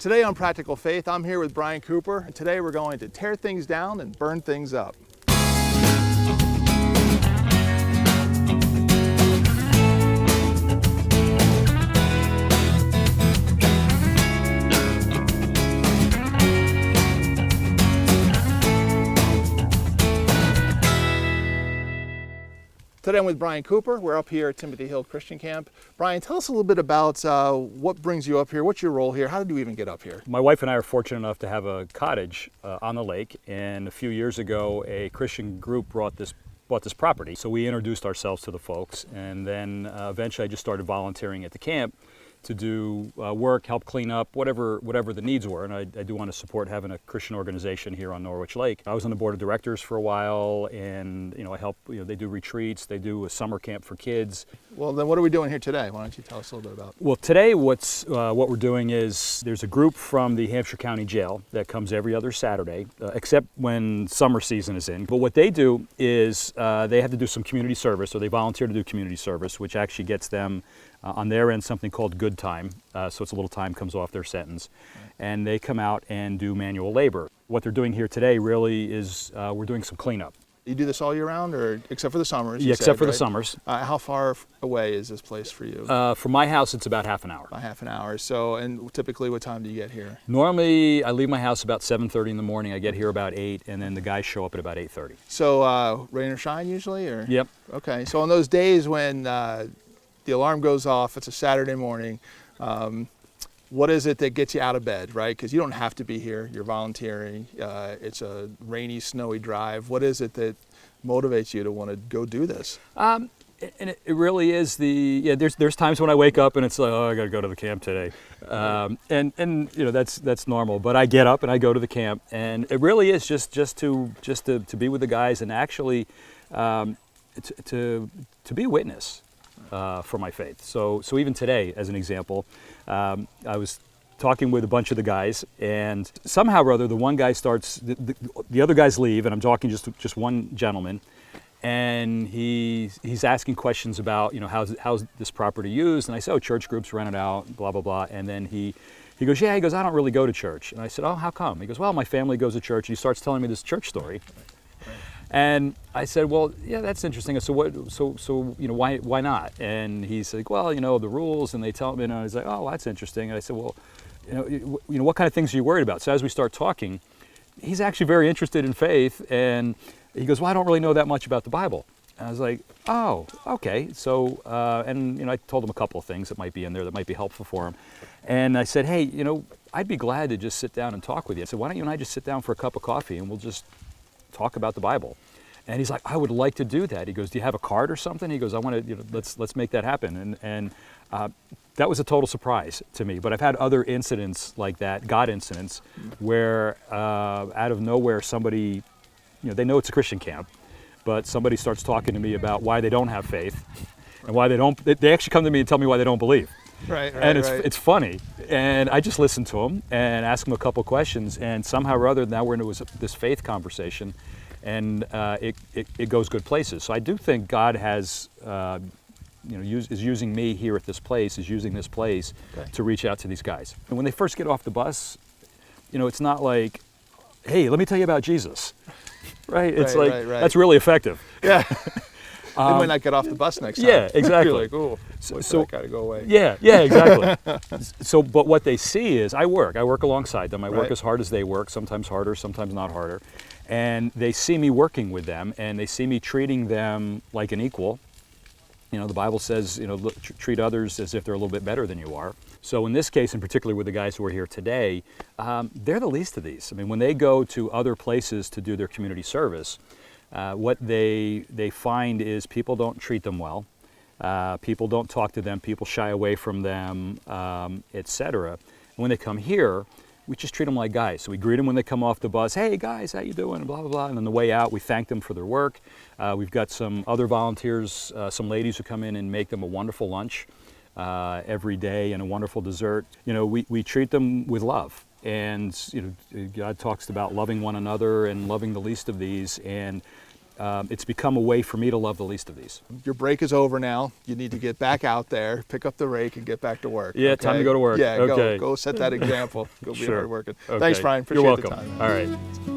Today on Practical Faith, I'm here with Brian Cooper, and today we're going to tear things down and burn things up. Today I'm with Brian Cooper. We're up here at Timothy Hill Christian Camp. Brian, tell us a little bit about what brings you up here. What's your role here? How did you even get up here? My wife and I are fortunate enough to have a cottage on the lake, and a few years ago a Christian group bought this property. So we introduced ourselves to the folks, and then eventually I just started volunteering at the camp to do work, help clean up, whatever the needs were. And I do want to support having a Christian organization here on Norwich Lake. I was on the board of directors for a while, and I help. They do retreats, they do a summer camp for kids. Well, then what are we doing here today? Why don't you tell us a little bit about it? Well, today what we're doing is there's a group from the Hampshire County Jail that comes every other Saturday, except when summer season is in. But what they do is they have to do some community service, or they volunteer to do community service, which actually gets them on their end something called good time, so it's a little time comes off their sentence, and they come out and do manual labor. What they're doing here today really is we're doing some cleanup. You do this all year round, or except for the summers? Yeah, except for the summers. How far away is this place for you? From my house, it's about half an hour. About half an hour. So, and typically, what time do you get here? Normally, I leave my house about 7:30 in the morning. I get here about 8, and then the guys show up at about 8:30. So, rain or shine usually, or? Yep. Okay. So on those days when the alarm goes off, it's a Saturday morning, what is it that gets you out of bed, right? Because you don't have to be here, you're volunteering, it's a rainy, snowy drive. What is it that motivates you to want to go do this? And it really is there's times when I wake up and it's like, oh, I gotta go to the camp today. And that's normal, but I get up and I go to the camp, and it really is just to be with the guys, and actually to be a witness for my faith. So even today, as an example, I was talking with a bunch of the guys, and somehow or other, the one guy starts, the other guys leave, and I'm talking just one gentleman, and he's asking questions about, how's this property used, and I said, oh, church groups rent it out, blah, blah, blah, and then he goes, I don't really go to church. And I said, oh, how come? He goes, well, my family goes to church, and he starts telling me this church story. And I said, well, yeah, that's interesting. So why not? And he's like, well, the rules, and they tell me, and I was like, oh, that's interesting. And I said, well, what kind of things are you worried about? So as we start talking, he's actually very interested in faith, and he goes, well, I don't really know that much about the Bible. And I was like, oh, okay. So, I told him a couple of things that might be in there that might be helpful for him. And I said, hey, I'd be glad to just sit down and talk with you. I said, why don't you and I just sit down for a cup of coffee, and we'll just talk about the Bible. And he's like, I would like to do that. He goes, do you have a card or something? He goes, I want to, let's make that happen. And that was a total surprise to me. But I've had other incidents like that, God incidents, where out of nowhere somebody, they know it's a Christian camp, but somebody starts talking to me about why they don't have faith, and why they actually come to me and tell me why they don't believe. Right. And it's funny. And I just listen to them and ask them a couple questions, and somehow or other now we're into this faith conversation, and it goes good places. So I do think God has is using me here at this place, is using this place to reach out to these guys. And when they first get off the bus, it's not like, hey, let me tell you about Jesus, right? It's that's really effective. Yeah. They might not get off the bus next time. Yeah, exactly. You're like, oh, so got to go away. Yeah, exactly. But what they see is I work alongside them. I work as hard as they work, sometimes harder, sometimes not harder. And they see me working with them, and they see me treating them like an equal. The Bible says, treat others as if they're a little bit better than you are. So in this case, in particular with the guys who are here today, they're the least of these. I mean, when they go to other places to do their community service, what they find is people don't treat them well, people don't talk to them, people shy away from them, etc. And when they come here, we just treat them like guys. So we greet them when they come off the bus. Hey guys, how you doing? Blah, blah, blah. And on the way out, we thank them for their work. We've got some other volunteers, some ladies who come in and make them a wonderful lunch every day and a wonderful dessert. We treat them with love. And God talks about loving one another and loving the least of these. And it's become a way for me to love the least of these. Your break is over now. You need to get back out there, pick up the rake, and get back to work. Yeah, okay? time to go to work. Yeah, Okay. go set that example. Go be Sure. hardworking. Okay. Thanks, Brian. Appreciate You're the welcome. time. All right.